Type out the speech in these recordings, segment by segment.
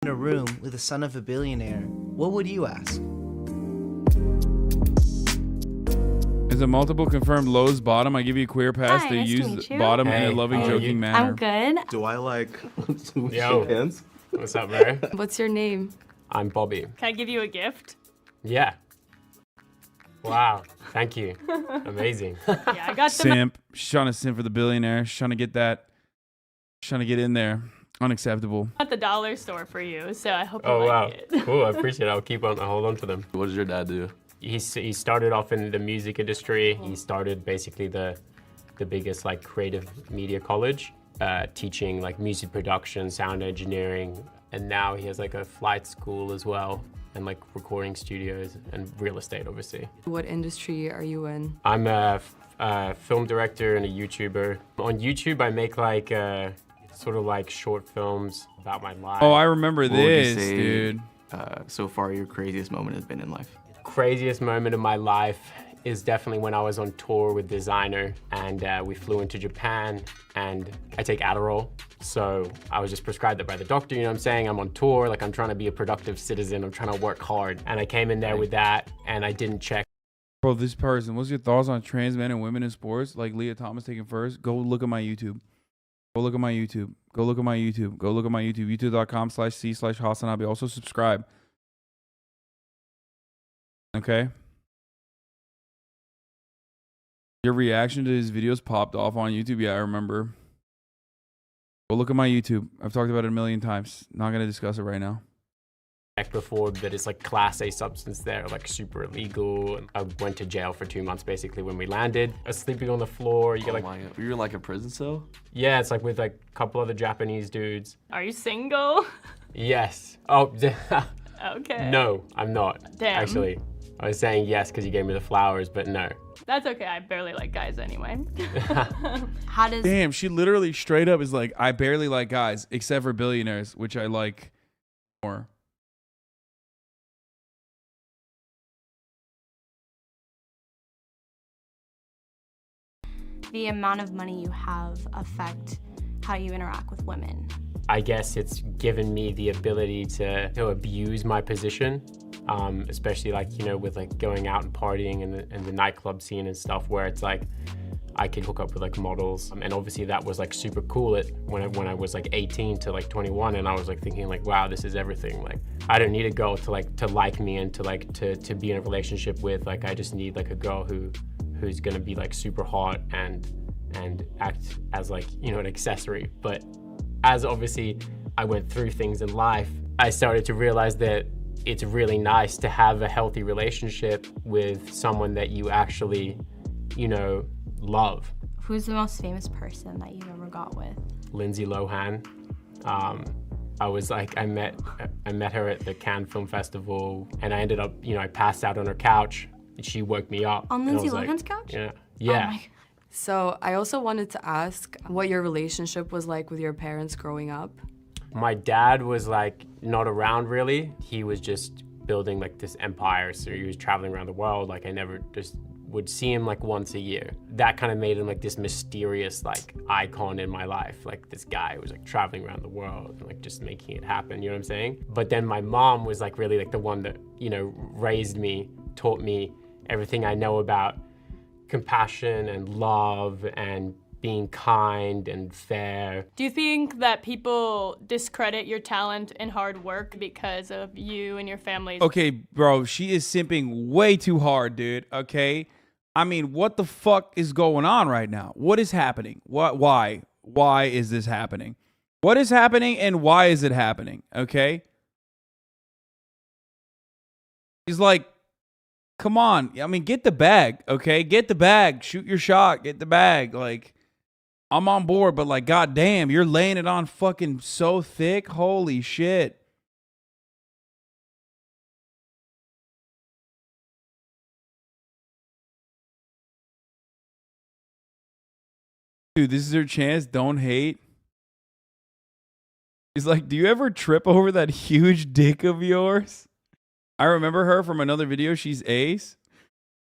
in a room with the son of a billionaire, what would you ask? Is a multiple confirmed Lowe's bottom? I give you a queer pass. Hi, They nice to use meet you. bottom in Hey, a loving, how are joking you? manner. I'm good. Do I like Yo. shake hands? What's up, bro? What's your name? I'm Bobby. Can I give you a gift? Yeah. Wow. Thank you. Amazing. Yeah, I got the Simp. She's trying to simp for the billionaire. She's trying to get that. She's trying to get in there. Unacceptable. at the dollar store for you, so I hope you Oh, like wow. it. Cool. I appreciate it. I'll hold on to them. What does your dad do? He started off in the music industry. He started basically the biggest like creative media college, teaching like music production, sound engineering, and now he has like a flight school as well, and like recording studios and real estate, obviously. What industry are you in? I'm a film director and a YouTuber. On YouTube, I make like sort of like short films about my life. Oh, I remember What would you this, say, dude. So far, your craziest moment has been in life? Craziest moment of my life is definitely when I was on tour with Designer, and we flew into Japan, and I take Adderall. So I was just prescribed that by the doctor, you know what I'm saying? I'm on tour, like I'm trying to be a productive citizen, I'm trying to work hard. And I came in there with that, and I didn't check. Bro, this person, what's your thoughts on trans men and women in sports? Like Leah Thomas taking first? Go look at my YouTube. Go look at my YouTube. Go look at my YouTube. Go look at my YouTube. YouTube.com/c/Hasanabi. Also subscribe. Okay? Your reaction to his videos popped off on YouTube? Yeah, I remember. Go look at my YouTube. I've talked about it a million times. Not going to discuss it right now. Before that it's like class A substance there, like super illegal. And I went to jail for 2 months basically when we landed. I was sleeping on the floor. You get Oh like, my God. You're in like a prison cell? yeah, it's like with like a couple other Japanese dudes. Are you single? Yes. Oh, Okay. no, I'm not. Damn. Actually, I was saying yes because you gave me the flowers, but no. That's okay. I barely like guys anyway. How does Damn, she literally straight up is like, I barely like guys except for billionaires, which I like more. the amount of money you have affect how you interact with women? I guess it's given me the ability to abuse my position, especially like, you know, with like going out and partying and the nightclub scene and stuff where it's like, I could hook up with like models. And obviously that was like super cool when I was like 18 to like 21, and I was like thinking like, wow, this is everything. Like, I don't need a girl to like me and to be in a relationship with. Like, I just need like a girl who's gonna be like super hot and act as like, you know, an accessory. But as obviously I went through things in life, I started to realize that it's really nice to have a healthy relationship with someone that you actually, you know, love. Who's the most famous person that you've ever got with? Lindsay Lohan. I was like, I met her at the Cannes Film Festival, and I ended up, you know, I passed out on her couch, and she woke me up. On and I Lindsay was like, Lohan's couch? Yeah. Oh Yeah. my- So I also wanted to ask what your relationship was like with your parents growing up. My dad was like not around really. He was just building like this empire, so he was traveling around the world. Like, I never just would see him like once a year. That kind of made him like this mysterious like icon in my life, like this guy who was like traveling around the world and like just making it happen, you know what I'm saying? But then my mom was like really like the one that, you know, raised me, taught me everything I know about compassion and love and being kind and fair. Do you think that people discredit your talent and hard work because of you and your family's? Okay, bro, she is simping way too hard, dude. Okay? I mean, what the fuck is going on right now? What is happening? Why? Why is this happening? What is happening and why is it happening? Okay? He's like, come on. I mean, get the bag, okay? Get the bag. Shoot your shot. Get the bag. Like, I'm on board, but like, goddamn, you're laying it on fucking so thick. Holy shit. Dude, this is her chance. Don't hate. He's like, do you ever trip over that huge dick of yours? I remember her from another video. She's ace.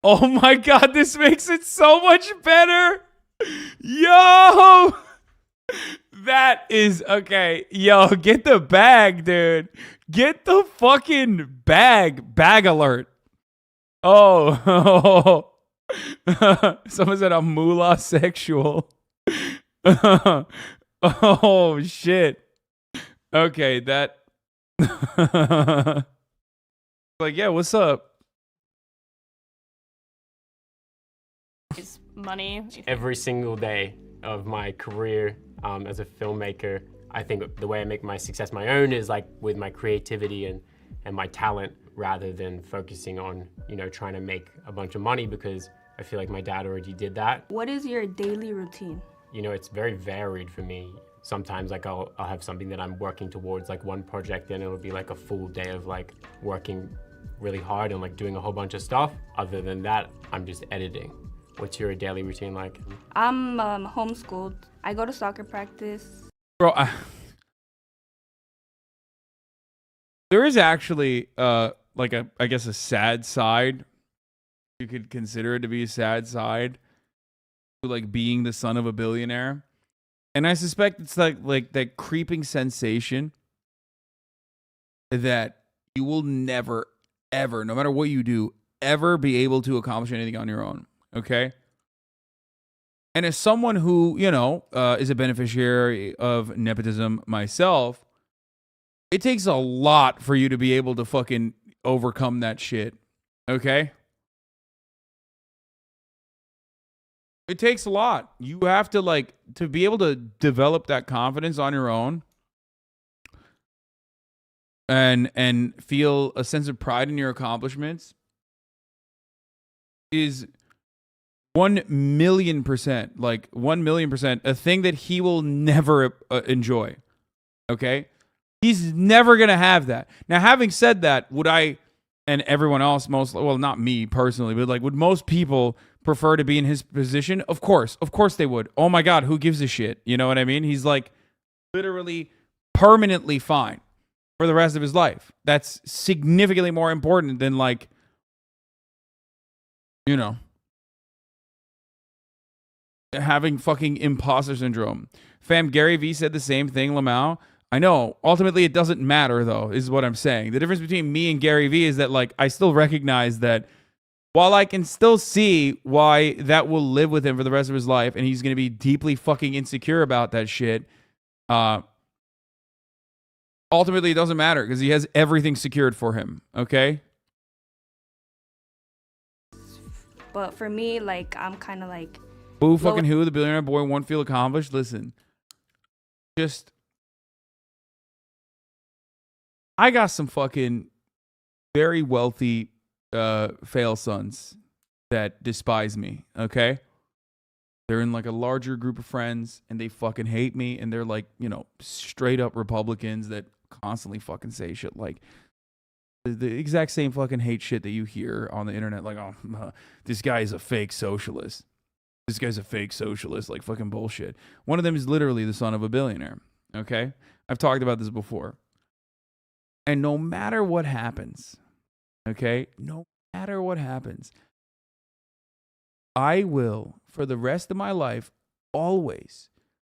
Oh my God, this makes it so much better. Yo! That is okay. Yo, get the bag, dude. Get the fucking bag. Bag alert. Oh. Someone said I'm moolah sexual. Oh, shit. Okay, that. Like, yeah, what's up? Is money. Every single day of my career as a filmmaker, I think the way I make my success my own is like with my creativity and my talent, rather than focusing on, you know, trying to make a bunch of money, because I feel like my dad already did that. What is your daily routine? You know, it's very varied for me. Sometimes like I'll have something that I'm working towards, like one project, and it'll be like a full day of like working really hard and like doing a whole bunch of stuff. Other than that, I'm just editing. What's your daily routine like? I'm homeschooled. I go to soccer practice. Bro, there is actually like I guess a sad side. You could consider it to be a sad side to like being the son of a billionaire. And I suspect it's like that creeping sensation that you will never, ever, no matter what you do, ever be able to accomplish anything on your own. Okay? And as someone who, you know, is a beneficiary of nepotism myself, it takes a lot for you to be able to fucking overcome that shit. Okay? It takes a lot. You have to like to be able to develop that confidence on your own and feel a sense of pride in your accomplishments is 1,000,000%, like 1,000,000%, a thing that he will never enjoy. Okay? He's never going to have that. Now, having said that, would I and everyone else, well, not me personally, but like, would most people prefer to be in his position? Of course they would. Oh my God, who gives a shit? You know what I mean? He's like literally permanently fine for the rest of his life. That's significantly more important than like, you know, having fucking imposter syndrome. Fam, Gary V said the same thing, Lamau. I know. Ultimately, it doesn't matter, though, is what I'm saying. The difference between me and Gary V is that, like, I still recognize that while I can still see why that will live with him for the rest of his life, and he's going to be deeply fucking insecure about that shit, ultimately, it doesn't matter because he has everything secured for him, okay? But for me, like, I'm kind of like... Boo fucking who? The billionaire boy won't feel accomplished? Listen, just... I got some fucking very wealthy fail sons that despise me, okay? They're in like a larger group of friends and they fucking hate me, and they're like, you know, straight up Republicans that constantly fucking say shit like the exact same fucking hate shit that you hear on the internet, like, oh, this guy is a fake socialist. This guy's a fake socialist, like fucking bullshit. One of them is literally the son of a billionaire, okay? I've talked about this before. And no matter what happens, okay, no matter what happens, I will, for the rest of my life, always,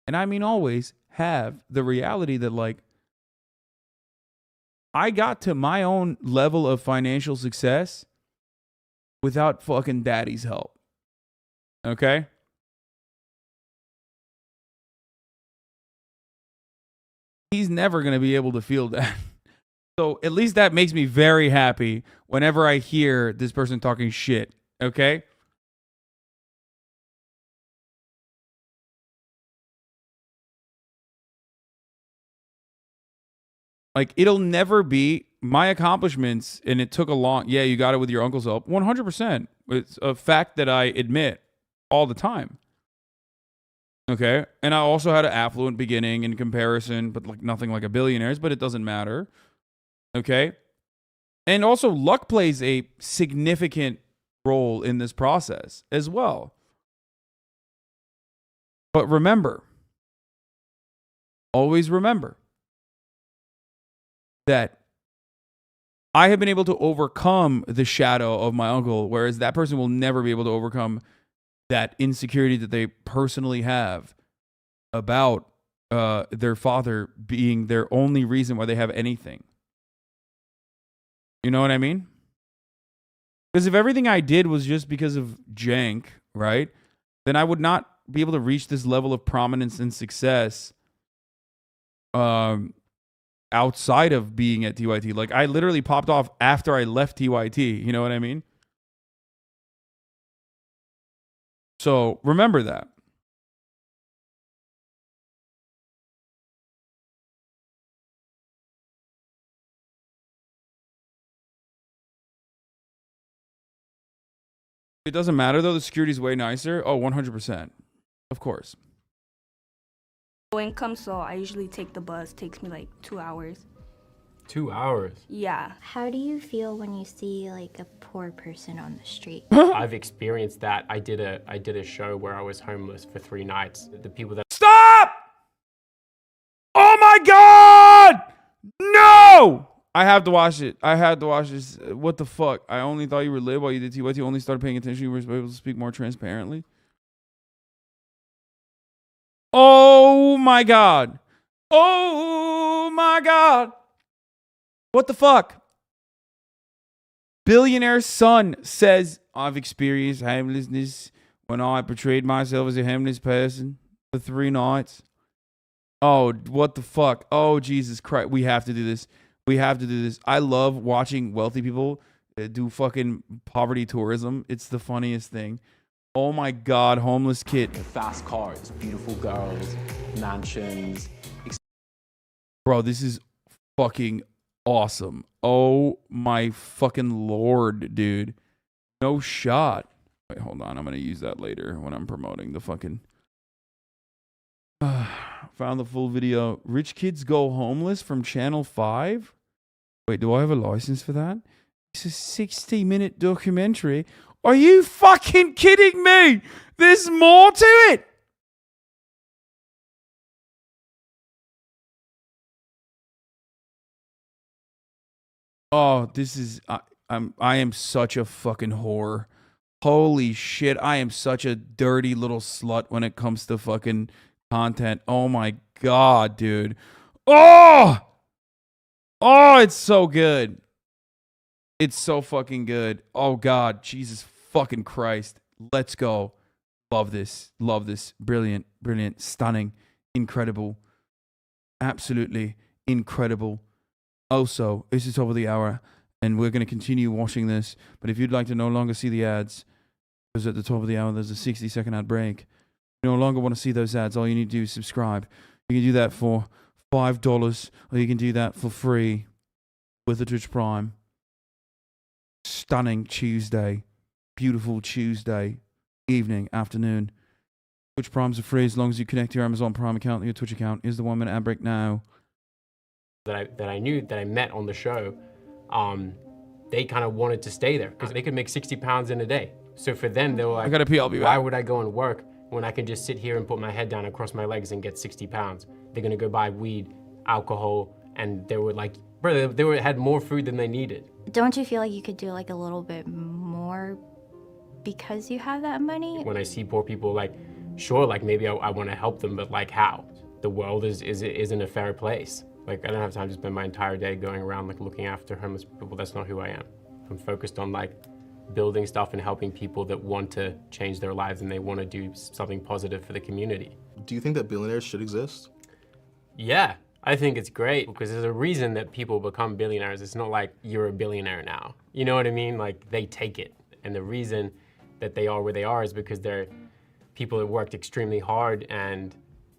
and I mean always, have the reality that, like, I got to my own level of financial success without fucking daddy's help, okay? He's never going to be able to feel that. So at least that makes me very happy whenever I hear this person talking shit, okay? Like, it'll never be my accomplishments, and it took a long... Yeah, you got it with your uncle's help. 100%. It's a fact that I admit all the time. Okay? And I also had an affluent beginning in comparison, but like nothing like a billionaire's, but it doesn't matter. Okay? And also, luck plays a significant role in this process as well. But remember, always remember, that I have been able to overcome the shadow of my uncle, whereas that person will never be able to overcome that insecurity that they personally have about their father being their only reason why they have anything. You know what I mean? Because if everything I did was just because of jank, right, then I would not be able to reach this level of prominence and success outside of being at TYT. Like, I literally popped off after I left TYT. You know what I mean? So remember that. It doesn't matter, though. The security's way nicer. Oh, 100%. Of course. Low income, so I usually take the bus. Takes me like 2 hours. 2 hours. Yeah. How do you feel when you see like a poor person on the street? I've experienced that. I did a show where I was homeless for 3 nights. The people that Stop! Oh my God! No! I have to watch it. I had to watch this. What the fuck? I only thought you were lit while you did TYT. You only started paying attention. You were able to speak more transparently. Oh my God. Oh my God. What the fuck? Billionaire son says, I've experienced homelessness when I portrayed myself as a homeless person for 3 nights. Oh, what the fuck? Oh, Jesus Christ. We have to do this. We have to do this. I love watching wealthy people do fucking poverty tourism. It's the funniest thing. Oh my God, homeless kid. Fast cars, beautiful girls, mansions. Bro, this is fucking awesome. Oh my fucking Lord, dude. No shot. Wait, hold on. I'm going to use that later when I'm promoting the fucking... Found the full video. Rich Kids Go Homeless from Channel 5. Wait, do I have a license for that? It's a 60-minute documentary. Are you fucking kidding me? There's more to it. Oh, this is... I am such a fucking whore. Holy shit. I am such a dirty little slut when it comes to fucking... content. Oh my God, dude. Oh, it's so good. It's so fucking good. Oh God, Jesus fucking Christ. Let's go. Love this. Love this. Brilliant, brilliant, stunning, incredible. Absolutely incredible. Also, it's the top of the hour and we're going to continue watching this. But if you'd like to no longer see the ads, because at the top of the hour, there's a 60-second ad break. No longer want to see those ads, all you need to do is subscribe. You can do that for $5, or you can do that for free with the Twitch Prime. Stunning Tuesday. Beautiful Tuesday. Evening, afternoon. Twitch Primes are free as long as you connect your Amazon Prime account to your Twitch account. Here's the 1-minute ad break now. that I met on the show, they kind of wanted to stay there because they could make 60 pounds in a day. So for them, they were like, I gotta pee, I'll be back. Why would I go and work when I can just sit here and put my head down and cross my legs and get 60 pounds? They're gonna go buy weed, alcohol, and they were like, bro, had more food than they needed. Don't you feel like you could do like a little bit more because you have that money? When I see poor people, like, sure, like maybe I want to help them, but like how? The world isn't a fair place. Like I don't have time to spend my entire day going around like looking after homeless people. That's not who I am. I'm focused on like building stuff and helping people that want to change their lives and they want to do something positive for the community. Do you think that billionaires should exist? Yeah, I think it's great because there's a reason that people become billionaires. It's not like you're a billionaire now. You know what I mean? Like they take it. And the reason that they are where they are is because they're people that worked extremely hard and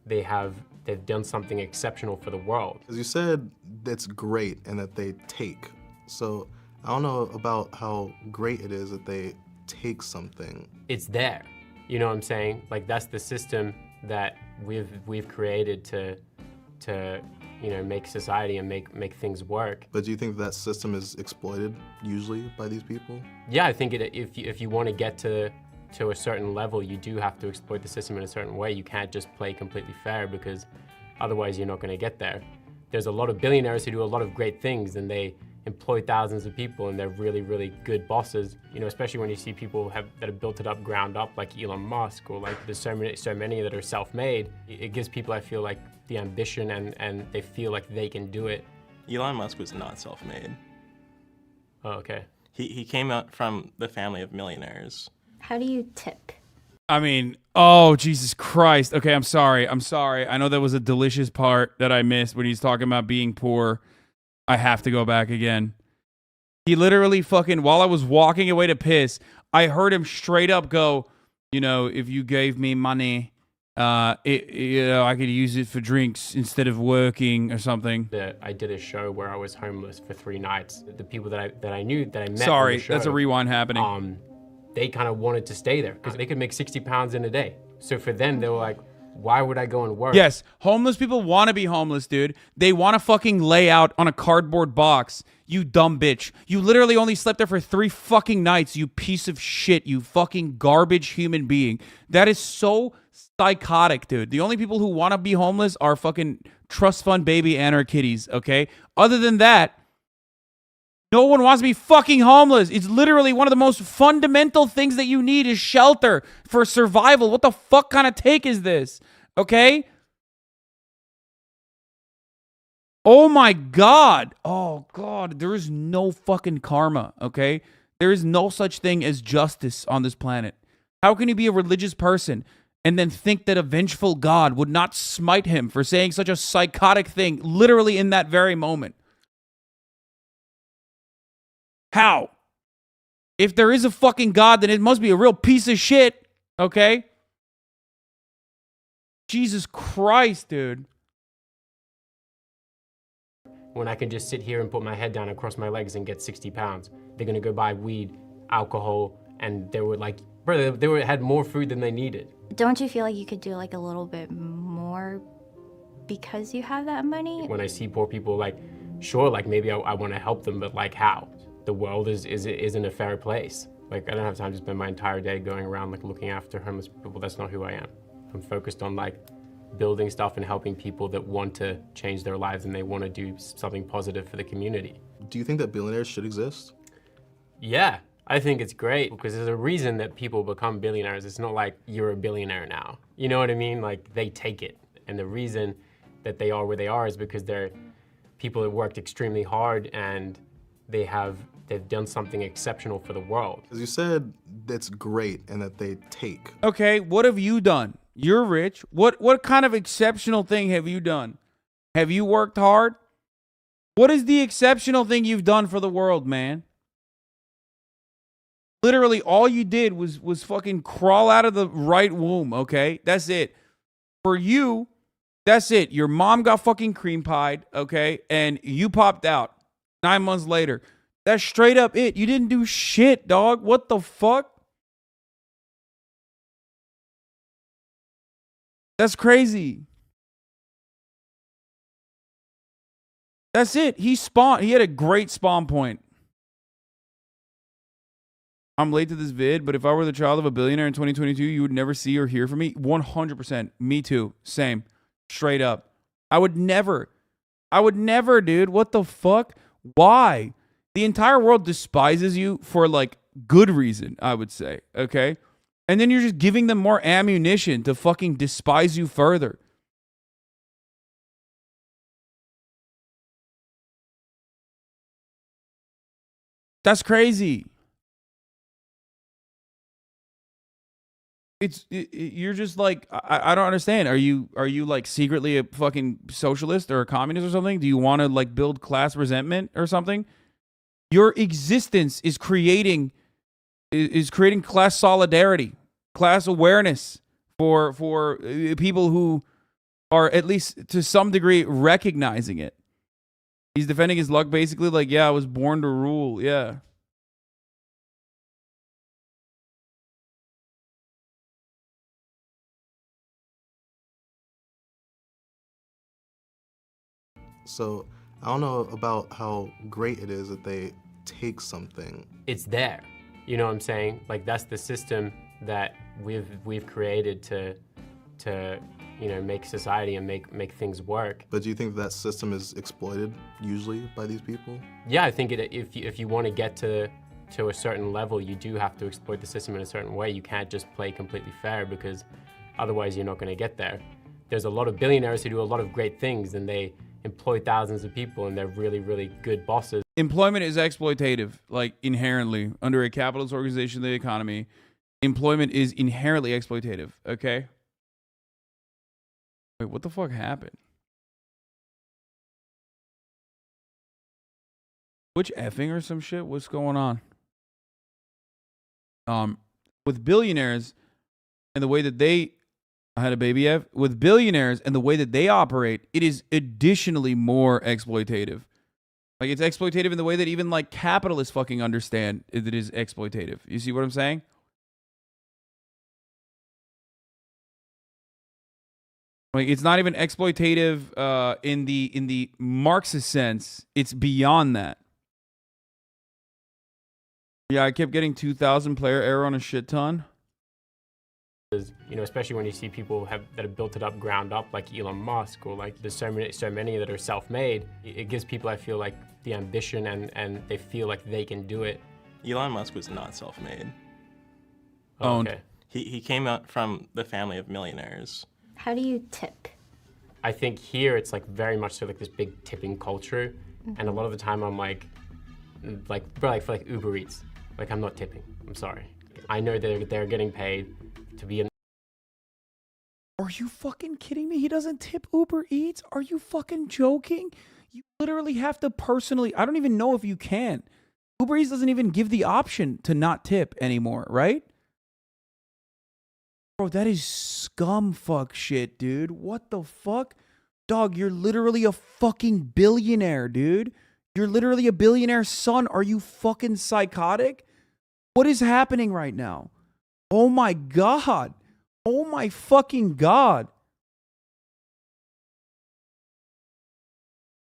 they've done something exceptional for the world. As you said, that's great and that they take. So I don't know about how great it is that they take something. It's there, you know what I'm saying? Like that's the system that we've created to you know make society and make things work. But do you think that system is exploited usually by these people? Yeah, I think if you want to get to a certain level, you do have to exploit the system in a certain way. You can't just play completely fair because otherwise you're not going to get there. There's a lot of billionaires who do a lot of great things and they employ thousands of people and they're really, really good bosses. You know, especially when you see people that have built it up ground up like Elon Musk, or like there's so many that are self-made. It gives people, I feel like, the ambition and they feel like they can do it. Elon Musk was not self-made. Oh, okay. He came out from the family of millionaires. How do you tip? I mean, oh, Jesus Christ. Okay, I'm sorry. I know that was a delicious part that I missed when he's talking about being poor. I have to go back again. He literally fucking, while I was walking away to piss, I heard him straight up go, you know, if you gave me money, I could use it for drinks instead of working or something. I did a show where I was homeless for 3 nights. The people that I knew, that I met Sorry, on the show, that's a rewind happening. They kind of wanted to stay there because they could make 60 pounds in a day. So for them, they were like, why would I go and work? Yes, homeless people want to be homeless, dude. They want to fucking lay out on a cardboard box. You dumb bitch. You literally only slept there for 3 fucking nights, you piece of shit, you fucking garbage human being. That is so psychotic, dude. The only people who want to be homeless are fucking trust fund baby anarchitties, okay? Other than that, no one wants to be fucking homeless. It's literally one of the most fundamental things that you need is shelter for survival. What the fuck kind of take is this? Okay? Oh my God. Oh God. There is no fucking karma, okay? There is no such thing as justice on this planet. How can you be a religious person and then think that a vengeful God would not smite him for saying such a psychotic thing literally in that very moment? How? If there is a fucking God, then it must be a real piece of shit, okay? Jesus Christ, dude. When I can just sit here and put my head down and cross my legs and get 60 pounds. They're gonna go buy weed, alcohol, and they were like, bro, they had more food than they needed. Don't you feel like you could do like a little bit more because you have that money? When I see poor people, like, sure, like maybe I want to help them, but like how? The world isn't a fair place. Like, I don't have time to spend my entire day going around like looking after homeless people. That's not who I am. I'm focused on like building stuff and helping people that want to change their lives and they want to do something positive for the community. Do you think that billionaires should exist? Yeah, I think it's great because there's a reason that people become billionaires. It's not like you're a billionaire now. You know what I mean? Like, they take it. And the reason that they are where they are is because they're people that worked extremely hard and they've done something exceptional for the world. As you said, that's great and that they take. Okay, what have you done? You're rich. What kind of exceptional thing have you done? Have you worked hard? What is the exceptional thing you've done for the world, man? Literally, all you did was fucking crawl out of the right womb, okay? That's it. For you, that's it. Your mom got fucking cream pied, okay? And you popped out 9 months later. That's straight up it. You didn't do shit, dog. What the fuck? That's crazy. That's it. He had a great spawn point. I'm late to this vid, but if I were the child of a billionaire in 2022, you would never see or hear from me. 100%. Me too. Same. Straight up. I would never, dude. What the fuck? Why? The entire world despises you for like good reason, I would say. Okay? And then you're just giving them more ammunition to fucking despise you further. That's crazy. You're just like, I don't understand. Are you like secretly a fucking socialist or a communist or something? Do you want to like build class resentment or something? Your existence is creating class solidarity, class awareness for people who are at least to some degree recognizing it. He's defending his luck basically like, yeah, I was born to rule. Yeah. So I don't know about how great it is that they take something. It's there. You know what I'm saying? Like, that's the system that we've created to you know, make society and make things work. But do you think that system is exploited usually by these people? Yeah, I think if you want to get to a certain level, you do have to exploit the system in a certain way. You can't just play completely fair, because otherwise you're not going to get there. There's a lot of billionaires who do a lot of great things, and they employ thousands of people, and they're really, really good bosses. Employment is exploitative, like inherently. Under a capitalist organization of the economy, employment is inherently exploitative, okay? Wait, what the fuck happened? Which effing or some shit? What's going on? With billionaires and the way that they... I had a baby F. With billionaires and the way that they operate, it is additionally more exploitative. Like, it's exploitative in the way that even, like, capitalists fucking understand it is exploitative. You see what I'm saying? Like, it's not even exploitative in the Marxist sense. It's beyond that. Yeah, I kept getting 2,000 player error on a shit ton. You know, especially when you see people that have built it up ground up, like Elon Musk, or like there's so many that are self-made. It gives people, I feel like, the ambition, and they feel like they can do it. Elon Musk was not self-made. Oh, okay. He came out from the family of millionaires. How do you tip? I think here it's like very much so like this big tipping culture, and a lot of the time I'm like bro, like for like Uber Eats, like I'm not tipping. I'm sorry. I know they're getting paid to be in. Are you fucking kidding me? He doesn't tip Uber Eats? Are you fucking joking? You literally have to personally... I don't even know if you can. Uber Eats doesn't even give the option to not tip anymore, right? Bro, that is scum fuck shit, dude. What the fuck? Dog, you're literally a fucking billionaire, dude. You're literally a billionaire's son. Are you fucking psychotic? What is happening right now? Oh my God. Oh my fucking God.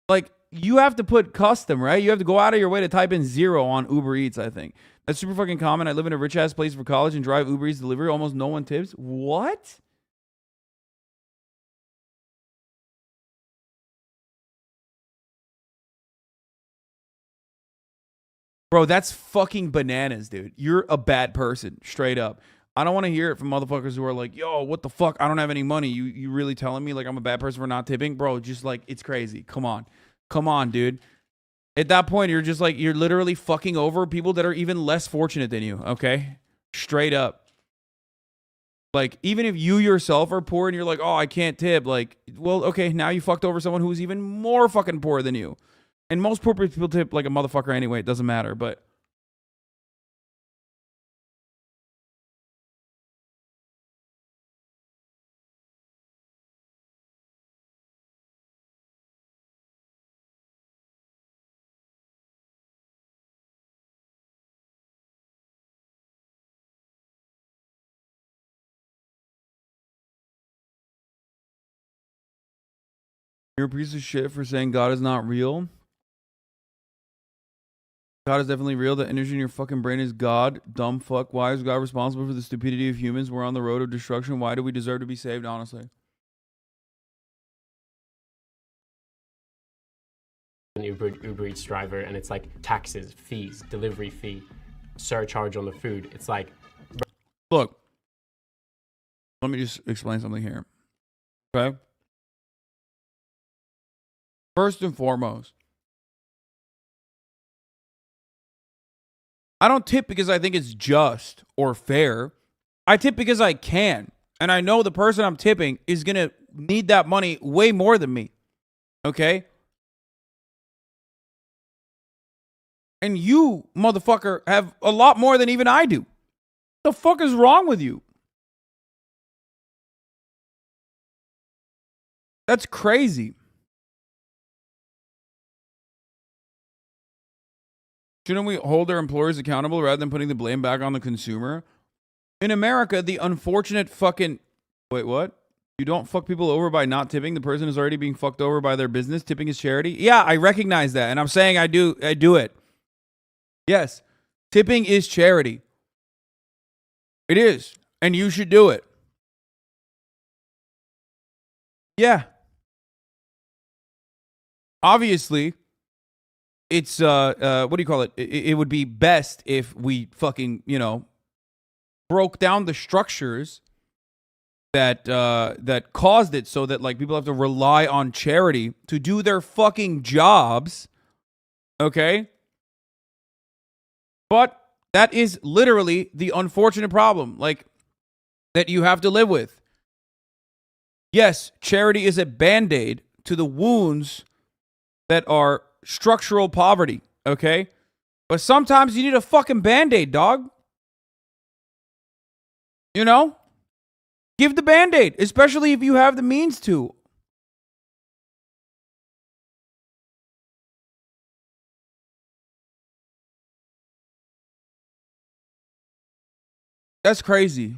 Like, you have to put custom, right? You have to go out of your way to type in 0 on Uber Eats, I think. That's super fucking common. I live in a rich ass place for college and drive Uber Eats delivery. Almost no one tips. What? Bro, that's fucking bananas, dude. You're a bad person, straight up. I don't want to hear it from motherfuckers who are like, yo, what the fuck? I don't have any money. You really telling me like I'm a bad person for not tipping? Bro, just like, it's crazy. Come on. Come on, dude. At that point, you're just like, you're literally fucking over people that are even less fortunate than you, okay? Straight up. Like, even if you yourself are poor and you're like, oh, I can't tip, like, well, okay, now you fucked over someone who's even more fucking poor than you. And most poor people tip like a motherfucker anyway. It doesn't matter, but... You're a piece of shit for saying God is not real. God is definitely real. The energy in your fucking brain is God. Dumb fuck. Why is God responsible for the stupidity of humans? We're on the road of destruction. Why do we deserve to be saved, honestly? An Uber Eats driver, and it's like taxes, fees, delivery fee, surcharge on the food. It's like... Look. Let me just explain something here. Okay? First and foremost, I don't tip because I think it's just or fair. I tip because I can. And I know the person I'm tipping is going to need that money way more than me. Okay? And you, motherfucker, have a lot more than even I do. What the fuck is wrong with you? That's crazy. Shouldn't we hold our employers accountable rather than putting the blame back on the consumer? In America, the unfortunate fucking... Wait, what? You don't fuck people over by not tipping? The person is already being fucked over by their business. Tipping is charity? Yeah, I recognize that. And I'm saying I do it. Yes. Tipping is charity. It is. And you should do it. Yeah. Obviously, it's what do you call it? It would be best if we fucking, you know, broke down the structures that that caused it so that like people have to rely on charity to do their fucking jobs. Okay? But that is literally the unfortunate problem, like, that you have to live with. Yes, charity is a band-aid to the wounds that are structural poverty, okay? But sometimes you need a fucking band-aid, dog. You know? Give the band-aid, especially if you have the means to. That's crazy.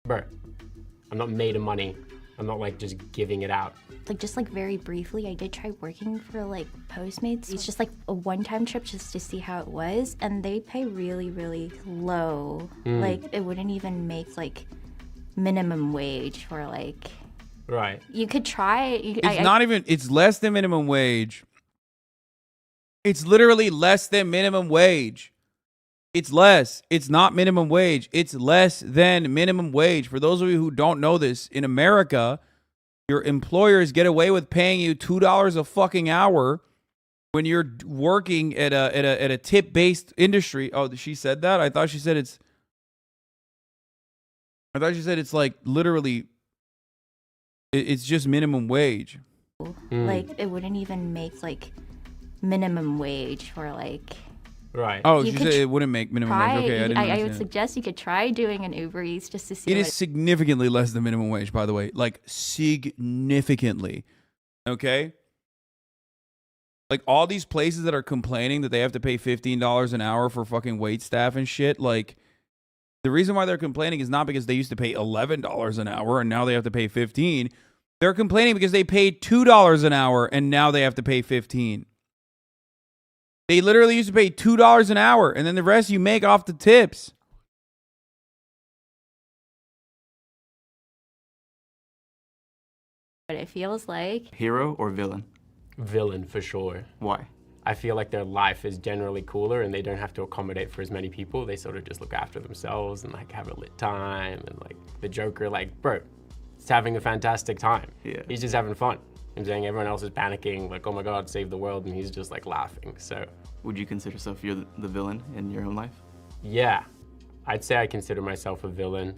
Bro, I'm not made of money. I'm not like just giving it out. Like, just like very briefly, I did try working for like Postmates. It's just like a one-time trip just to see how it was, and they pay really, really low. Like, it wouldn't even make like minimum wage for like. Right. You could try. It's not even. It's less than minimum wage. It's literally less than minimum wage. It's less. It's not minimum wage. It's less than minimum wage. For those of you who don't know this, in America, your employers get away with paying you $2 a fucking hour when you're working at a tip-based industry. Oh, she said that? I thought she said it's like literally it's just minimum wage. Like, it wouldn't even make like minimum wage for like. Right. Oh, she said it wouldn't make minimum wage. Okay, I didn't I understand. would suggest you could try doing an Uber Eats just to see. It is significantly less than minimum wage, by the way. Like, significantly. Okay? Like, all these places that are complaining that they have to pay $15 an hour for fucking wait staff and shit, like, the reason why they're complaining is not because they used to pay $11 an hour and now they have to pay $15. They're complaining because they paid $2 an hour and now they have to pay $15. They literally used to pay $2 an hour, and then the rest you make off the tips. But it feels like. Hero or villain? Villain for sure. Why? I feel like their life is generally cooler and they don't have to accommodate for as many people. They sort of just look after themselves and like have a lit time. And like the Joker, like, bro, he's having a fantastic time. Yeah. He's just having fun. I'm saying everyone else is panicking, like, oh my God, save the world. And he's just like laughing. So. Would you consider yourself you're the villain in your own life? Yeah, I'd say I consider myself a villain,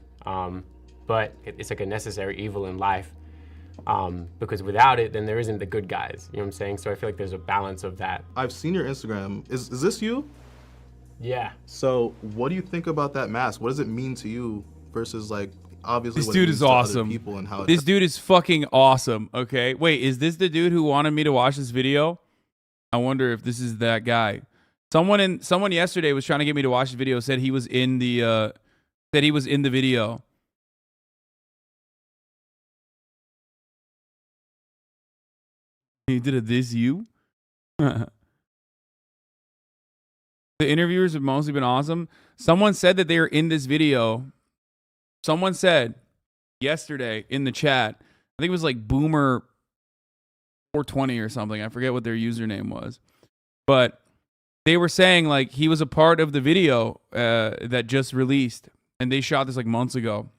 but it's like a necessary evil in life, because without it, then there isn't the good guys, you know what I'm saying? So I feel like there's a balance of that. I've seen your Instagram. Is this you? Yeah. So what do you think about that mask? What does it mean to you versus like obviously This what it dude means is to other awesome. people and how This dude is fucking awesome, okay? Wait, is this the dude who wanted me to watch this video? I wonder if this is that guy. Someone yesterday was trying to get me to watch the video, said he was in the video. He did a this you? The interviewers have mostly been awesome. Someone said that they were in this video. Someone said yesterday in the chat, I think it was like Boomer 420 or something. I forget what their username was. But they were saying like he was a part of the video that just released, and they shot this like months ago.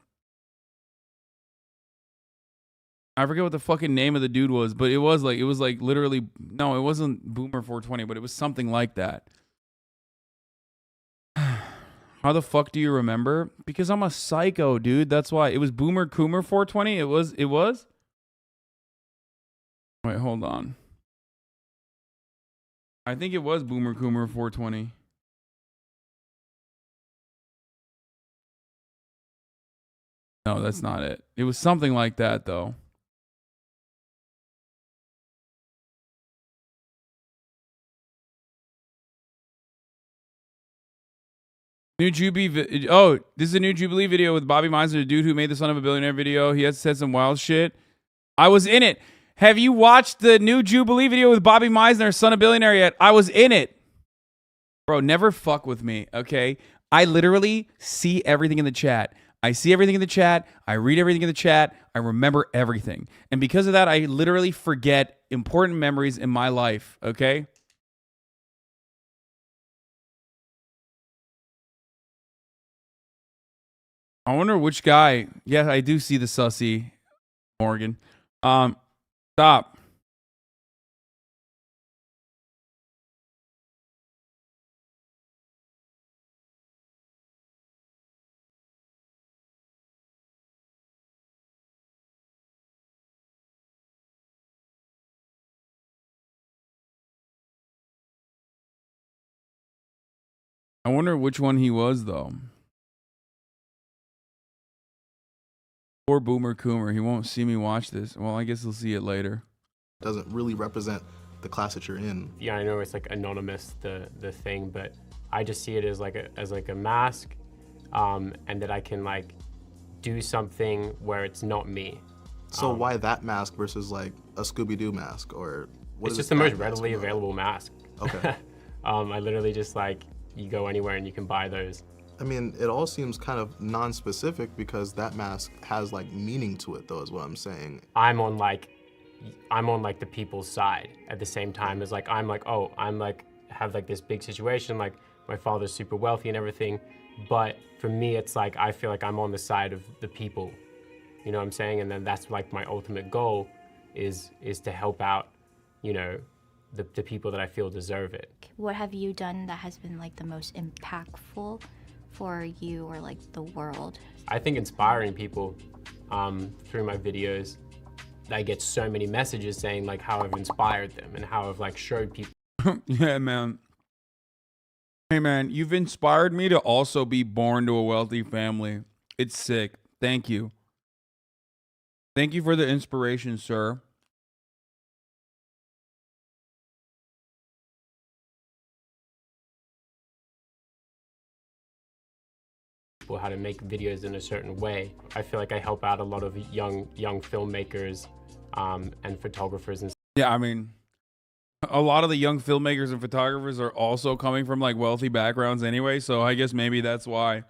I forget what the fucking name of the dude was, but it was like literally, no, it wasn't Boomer 420, but it was something like that. How the fuck do you remember? Because I'm a psycho, dude. That's why. It was Boomer Coomer 420. It was. Wait, hold on. I think it was Boomer Coomer 420. No, that's not it. It was something like that, though. New Jubilee. Oh, this is a new Jubilee video with Bobby Mines, the dude who made the Son of a Billionaire video. He has said some wild shit. I was in it. Have you watched the new Jubilee video with Bobby Meisner, son of Billionaire yet? I was in it. Bro, never fuck with me, okay? I literally see everything in the chat. I see everything in the chat. I read everything in the chat. I remember everything. And because of that, I literally forget important memories in my life, okay? I wonder which guy. Yeah, I do see the sussy, Morgan. Stop. I wonder which one he was, though. Poor Boomer Coomer. He won't see me watch this. Well, I guess he'll see it later. Doesn't really represent the class that you're in. Yeah, I know it's like anonymous, the thing, but I just see it as like a mask, and that I can like do something where it's not me. So why that mask versus like a Scooby-Doo mask, or what? It's just the most readily available mask. Okay. I literally just like, you go anywhere and you can buy those. I mean, it all seems kind of non-specific because that mask has like meaning to it, though, is what I'm saying. I'm on like the people's side at the same time as like, I'm like, oh, I'm like, have like this big situation, like my father's super wealthy and everything. But for me, it's like, I feel like I'm on the side of the people, you know what I'm saying? And then that's like my ultimate goal is to help out, you know, the people that I feel deserve it. What have you done that has been like the most impactful for you or like the world? I think inspiring people through my videos. I get so many messages saying like how I've inspired them and how I've like showed people. Yeah, man. Hey, man, you've inspired me to also be born to a wealthy family. It's sick. Thank you. Thank you for the inspiration, sir. How to make videos in a certain way. I feel like I help out a lot of young filmmakers and photographers and yeah, I mean, a lot of the young filmmakers and photographers are also coming from like wealthy backgrounds anyway, so I guess maybe that's why.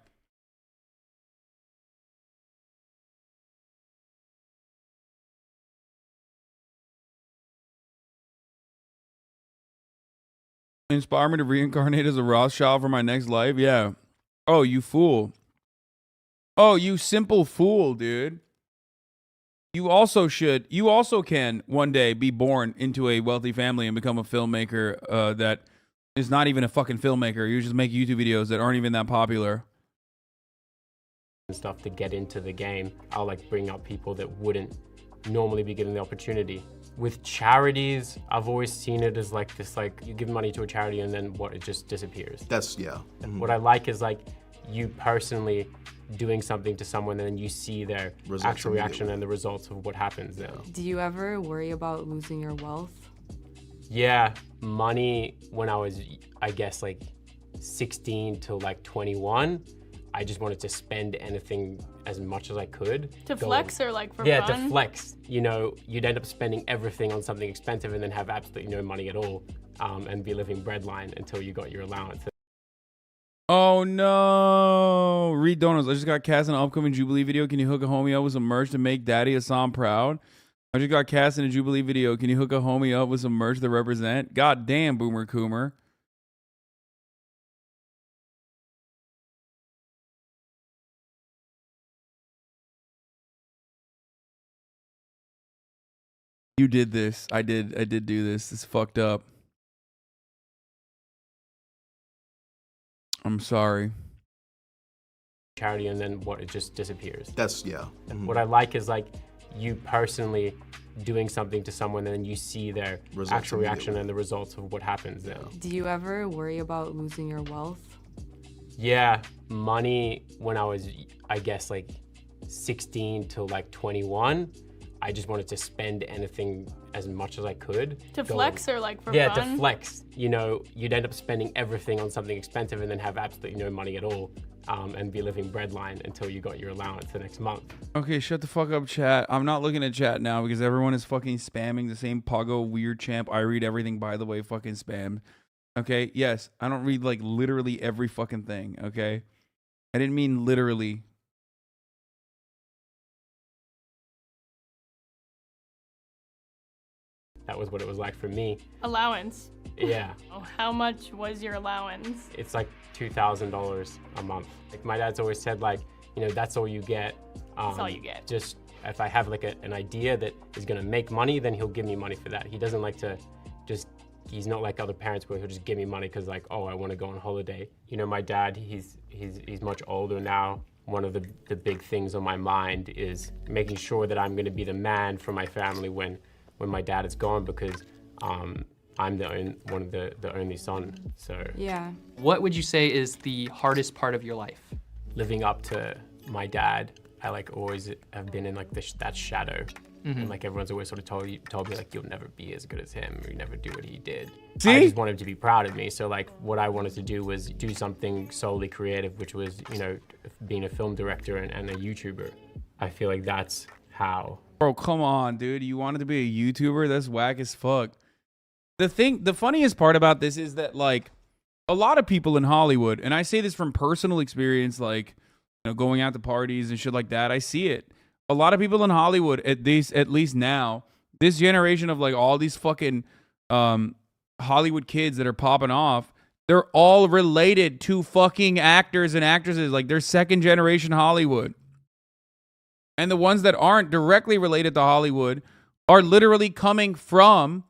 Inspire me to reincarnate as a Rothschild for my next life? Yeah. Oh, you fool. Oh, you simple fool, dude. You also can one day be born into a wealthy family and become a filmmaker that is not even a fucking filmmaker. You just make YouTube videos that aren't even that popular. and stuff to get into the game. I'll like bring up people that wouldn't normally be given the opportunity. With charities, I've always seen it as like this, like you give money to a charity and then what, it just disappears. That's, yeah. Mm-hmm. What I like is like you personally doing something to someone and then you see their actual reaction and the results of what happens then. Do you ever worry about losing your wealth? Yeah, money when I was, I guess like 16 to like 21, I just wanted to spend anything as much as I could. To flex or like for yeah, fun? to flex. You know, you'd end up spending everything on something expensive and then have absolutely no money at all and be living breadline until you got your allowance. Oh no! Reed Donuts, I just got cast in an upcoming Jubilee video. Can you hook a homie up with some merch to make Daddy Hasan proud? I just got cast in a Jubilee video. Can you hook a homie up with some merch to represent? God damn, Boomer Coomer. You did this. I did do this. It's fucked up. I'm sorry. Charity and then what, it just disappears. That's, yeah. Mm-hmm. What I like is like you personally doing something to someone and then you see their actual reaction and the results of what happens then. Do you ever worry about losing your wealth? Yeah, money when I was, I guess like 16 to like 21, I just wanted to spend anything as much as I could. To flex or like for yeah, fun? to flex. You know, you'd end up spending everything on something expensive and then have absolutely no money at all and be living breadline until you got your allowance the next month. Okay, shut the fuck up, chat. I'm not looking at chat now because everyone is fucking spamming the same Poggo weird champ. I read everything, by the way, fucking spam. Okay, yes, I don't read like literally every fucking thing, okay? I didn't mean literally. That was what it was like for me. Allowance. Yeah. How much was your allowance? It's like $2,000 a month. Like my dad's always said, like, you know, that's all you get. That's all you get. Just if I have like an idea that is gonna make money, then he'll give me money for that. He doesn't like to just, he's not like other parents where he'll just give me money because like, oh, I want to go on holiday. You know, my dad, he's much older now. One of the big things on my mind is making sure that I'm gonna be the man for my family when my dad is gone, because I'm one of the only son. So Yeah. What would you say is the hardest part of your life? living up to my dad, I like always have been in like that shadow. And like everyone's always sort of told me like, you'll never be as good as him, or you never do what he did. See? I just wanted him to be proud of me. So like what I wanted to do was do something solely creative, which was, you know, being a film director and a YouTuber. I feel like that's how. Bro, come on, dude. You wanted to be a YouTuber? That's whack as fuck. The funniest part about this is that like a lot of people in Hollywood, and I say this from personal experience, like, you know, going out to parties and shit like that, I see it. A lot of people in Hollywood, at least now, this generation of like all these fucking Hollywood kids that are popping off, they're all related to fucking actors and actresses. Like they're second generation Hollywood. And the ones that aren't directly related to Hollywood are literally coming from,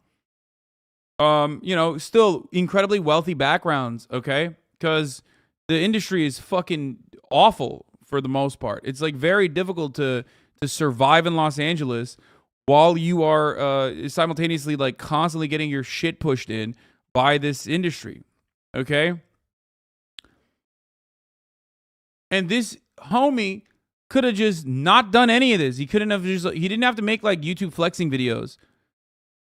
you know, still incredibly wealthy backgrounds, okay? Because the industry is fucking awful for the most part. It's like very difficult to survive in Los Angeles while you are simultaneously like constantly getting your shit pushed in by this industry, okay? And this homie could have just not done any of this. He couldn't have just, he didn't have to make like YouTube flexing videos.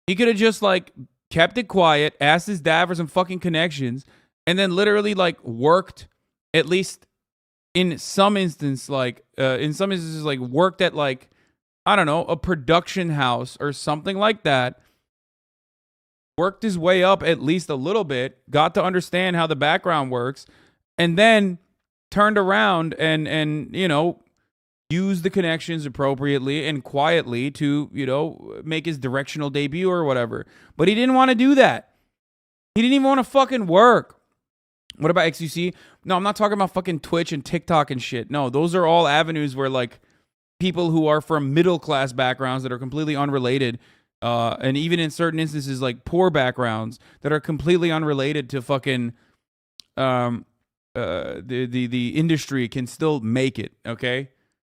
He could have just like kept it quiet, asked his dad for some fucking connections, and then literally like worked, at least in some instances, like worked at like, I don't know, a production house or something like that. Worked his way up at least a little bit, got to understand how the background works, and then turned around and you know, use the connections appropriately and quietly to, you know, make his directional debut or whatever. But he didn't want to do that. He didn't even want to fucking work. What about XUC? No, I'm not talking about fucking Twitch and TikTok and shit. No, those are all avenues where like people who are from middle class backgrounds that are completely unrelated, and even in certain instances like poor backgrounds that are completely unrelated to fucking the industry can still make it, okay?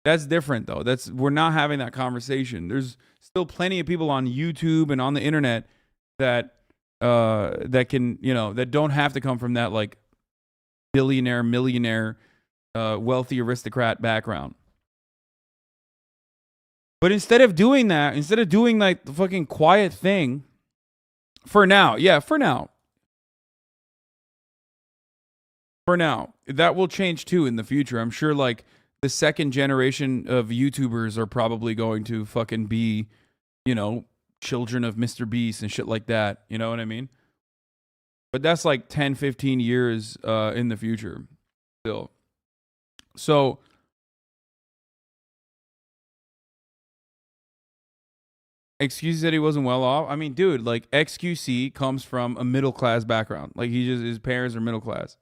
That's different though. We're not having that conversation. There's still plenty of people on YouTube and on the internet that can, you know, that don't have to come from that like billionaire, millionaire, wealthy aristocrat background. But instead of doing that, instead of doing like the fucking quiet thing, for now, that will change too in the future. I'm sure like the second generation of YouTubers are probably going to fucking be, you know, children of Mr. Beast and shit like that. You know what I mean? But that's like 10, 15 years in the future still. So XQC said he wasn't well off. I mean, dude, like XQC comes from a middle class background. Like his parents are middle class.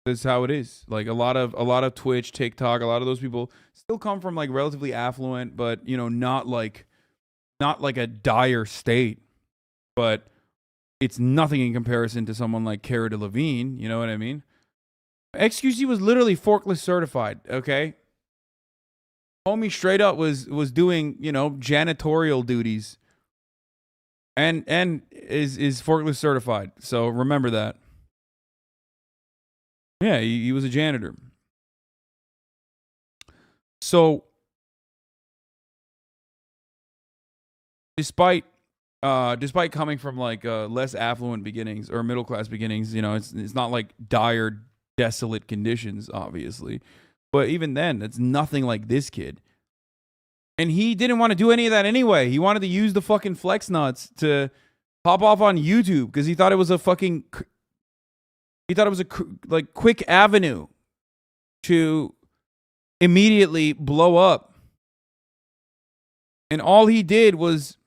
That's how it is. Like a lot of Twitch, TikTok, a lot of those people still come from like relatively affluent, but you know, not like a dire state. But it's nothing in comparison to someone like Cara Delevingne. You know what I mean? XQC was literally forklift certified. Okay, homie straight up was doing, you know, janitorial duties, and is forklift certified. So remember that. Yeah, he was a janitor. So, despite despite coming from like less affluent beginnings or middle class beginnings, you know, it's not like dire, desolate conditions, obviously. But even then, it's nothing like this kid. And he didn't want to do any of that anyway. He wanted to use the fucking flex nuts to pop off on YouTube because he thought it was a fucking, he thought it was a like quick avenue to immediately blow up. And all he did was,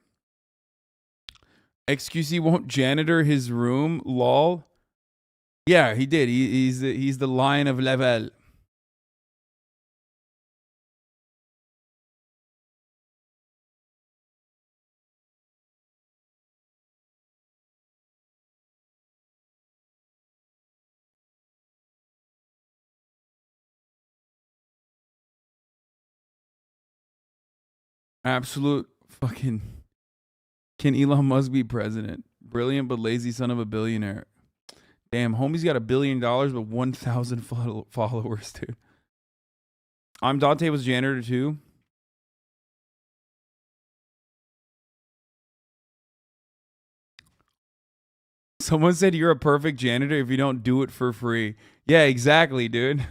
excuse, he won't janitor his room, lol. Yeah, he did. He's the lion of level. Absolute fucking. Can Elon Musk be president? Brilliant but lazy son of a billionaire. Damn, homie's got $1 billion but 1,000 followers, dude. I'm Dante was janitor too. Someone said you're a perfect janitor if you don't do it for free. Yeah, exactly, dude.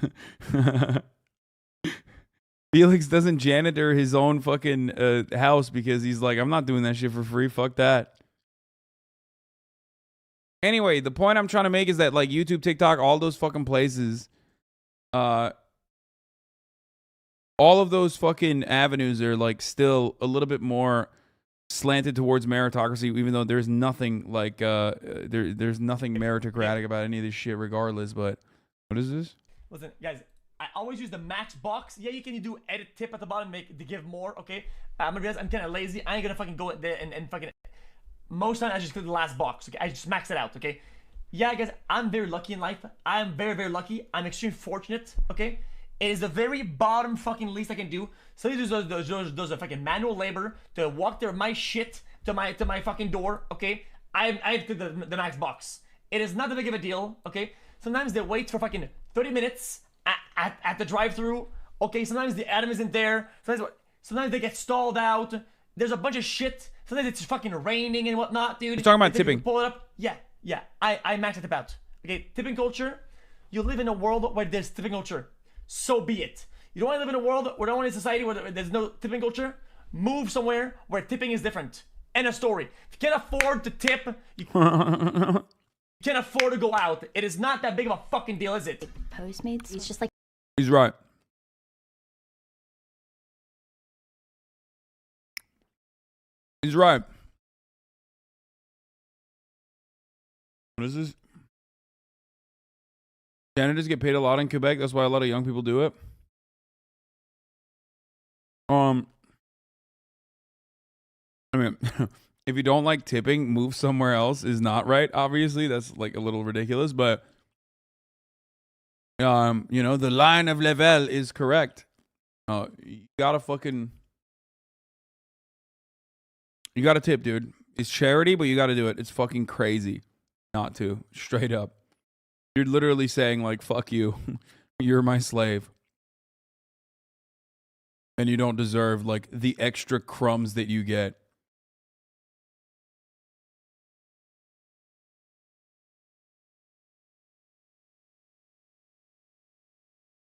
Felix doesn't janitor his own fucking house because he's like, I'm not doing that shit for free. Fuck that. Anyway, the point I'm trying to make is that like YouTube, TikTok, all those fucking places, all of those fucking avenues are like still a little bit more slanted towards meritocracy, even though there's nothing like there's nothing meritocratic about any of this shit regardless. But what is this? Listen, guys, I always use the max box. Yeah, you can do edit tip at the bottom, make to give more. Okay, I'm gonna be honest, I'm kind of lazy. I ain't gonna fucking go there and fucking. Most time I just click the last box. Okay, I just max it out. Okay, yeah, guys, I'm very lucky in life. I am very, very lucky. I'm extremely fortunate. Okay, it is the very bottom fucking least I can do. So those are fucking manual labor to walk their my shit to my fucking door. Okay, I have the max box. It is not that big of a deal. Okay, sometimes they wait for fucking 30 minutes at the drive-through. Okay, sometimes the item isn't there. Sometimes they get stalled out. There's a bunch of shit. Sometimes it's fucking raining and whatnot, dude. You're talking about tipping. Pull it up. Yeah. I max it out. Okay, tipping culture. You live in a world where there's tipping culture. So be it. You don't want to live in a world where don't want a society where there's no tipping culture. Move somewhere where tipping is different. End of story. If you can't afford to tip, you can't afford to go out. It is not that big of a fucking deal, is it? Postmates, it's just like. He's right. He's right. What is this? Janitors get paid a lot in Quebec. That's why a lot of young people do it. I mean, if you don't like tipping, move somewhere else is not right. Obviously, that's like a little ridiculous, but you know, the line of level is correct. You gotta tip, dude. It's charity, but you gotta do it. It's fucking crazy not to. Straight up. You're literally saying like, fuck you. You're my slave. And you don't deserve like the extra crumbs that you get.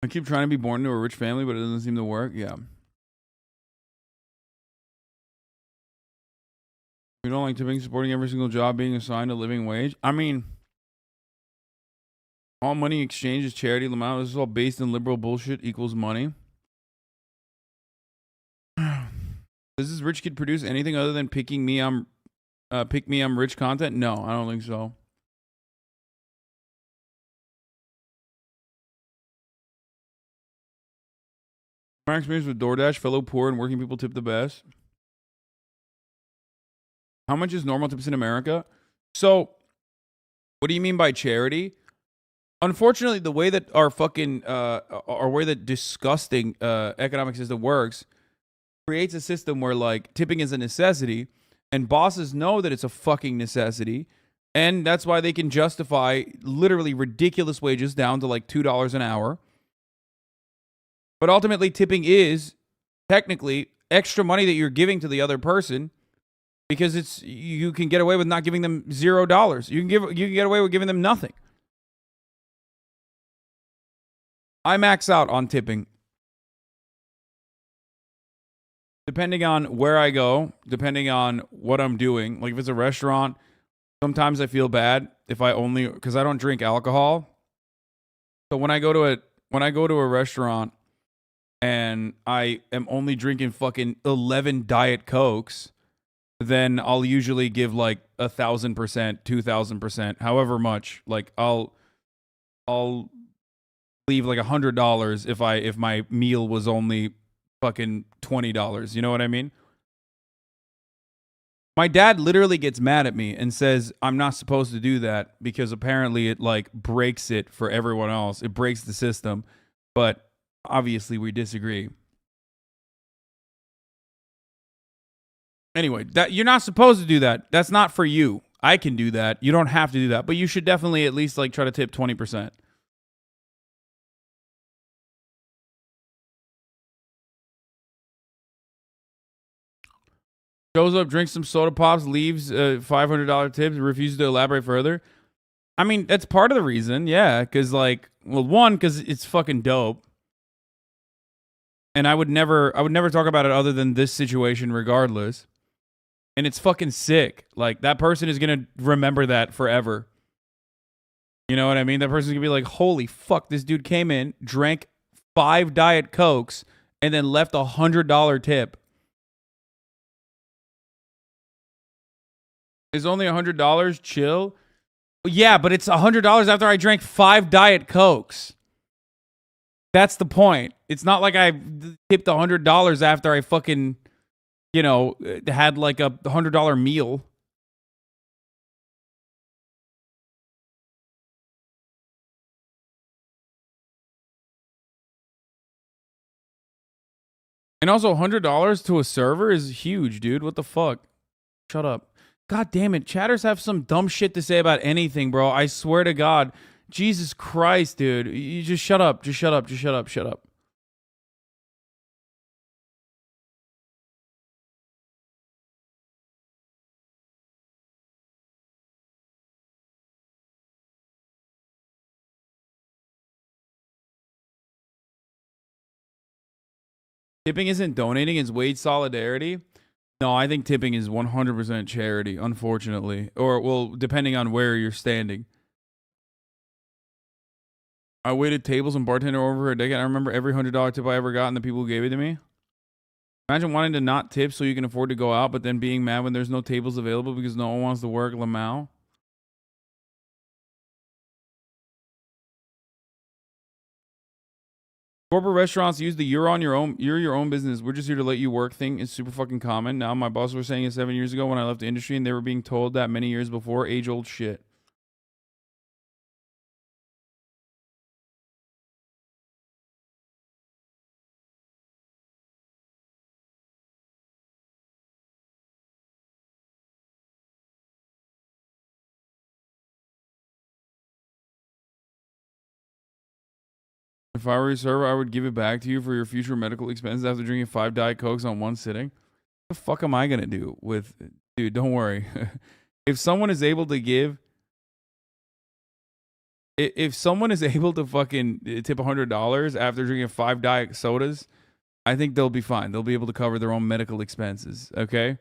I keep trying to be born into a rich family, but it doesn't seem to work. Yeah. You don't like tipping, supporting every single job, being assigned a living wage? I mean, all money exchange is charity. Lamau, this is all based in liberal bullshit equals money. Does this rich kid produce anything other than pick me I'm rich content? No, I don't think so. My experience with DoorDash, fellow poor and working people tip the best. How much is normal tips in America? So, what do you mean by charity? Unfortunately, the way that our fucking, our way that disgusting economic system works creates a system where like tipping is a necessity and bosses know that it's a fucking necessity. And that's why they can justify literally ridiculous wages down to like $2 an hour. But ultimately, tipping is technically extra money that you're giving to the other person because you can get away with not giving them $0. You can get away with giving them nothing. I max out on tipping. Depending on where I go, depending on what I'm doing. Like if it's a restaurant, sometimes I feel bad if I only, because I don't drink alcohol. So when I go to a restaurant and I am only drinking fucking 11 Diet Cokes, then I'll usually give like 1,000%, 2,000%, however much. Like I'll leave like $100 if my meal was only fucking $20. You know what I mean? My dad literally gets mad at me and says I'm not supposed to do that because apparently it like breaks it for everyone else. It breaks the system. But obviously we disagree. Anyway, that you're not supposed to do that. That's not for you. I can do that. You don't have to do that. But you should definitely at least like try to tip 20%. Shows up, drinks some soda pops, leaves $500 tips, refuses to elaborate further. I mean, that's part of the reason, yeah. Because, like, well, one, because it's fucking dope. And I would never talk about it other than this situation regardless. And it's fucking sick. Like, that person is going to remember that forever. You know what I mean? That person's going to be like, holy fuck, this dude came in, drank 5 Diet Cokes, and then left $100 tip. Is only $100 chill? Yeah, but it's $100 after I drank 5 Diet Cokes. That's the point. It's not like I tipped $100 after I fucking, had like a $100 meal. And also $100 to a server is huge, dude. What the fuck? Shut up. God damn it. Chatters have some dumb shit to say about anything, bro. I swear to God. Jesus Christ, dude. You just shut up. Just shut up. Just shut up. Shut up. Tipping isn't donating, it's wage solidarity. No, I think tipping is 100% charity, unfortunately. Or, well, depending on where you're standing. I waited tables and bartender over for a decade. I remember every $100 tip I ever got and the people who gave it to me. Imagine wanting to not tip so you can afford to go out, but then being mad when there's no tables available because no one wants to work. Lamau. Corporate restaurants use the you're your own business, we're just here to let you work thing is super fucking common. Now my boss was saying it 7 years ago when I left the industry and they were being told that many years before. Age old shit. If I were a server, I would give it back to you for your future medical expenses after drinking 5 Diet Cokes on one sitting. What the fuck am I going to do with... Dude, don't worry. If someone is able to give... If someone is able to fucking tip $100 after drinking 5 Diet Sodas, I think they'll be fine. They'll be able to cover their own medical expenses, okay?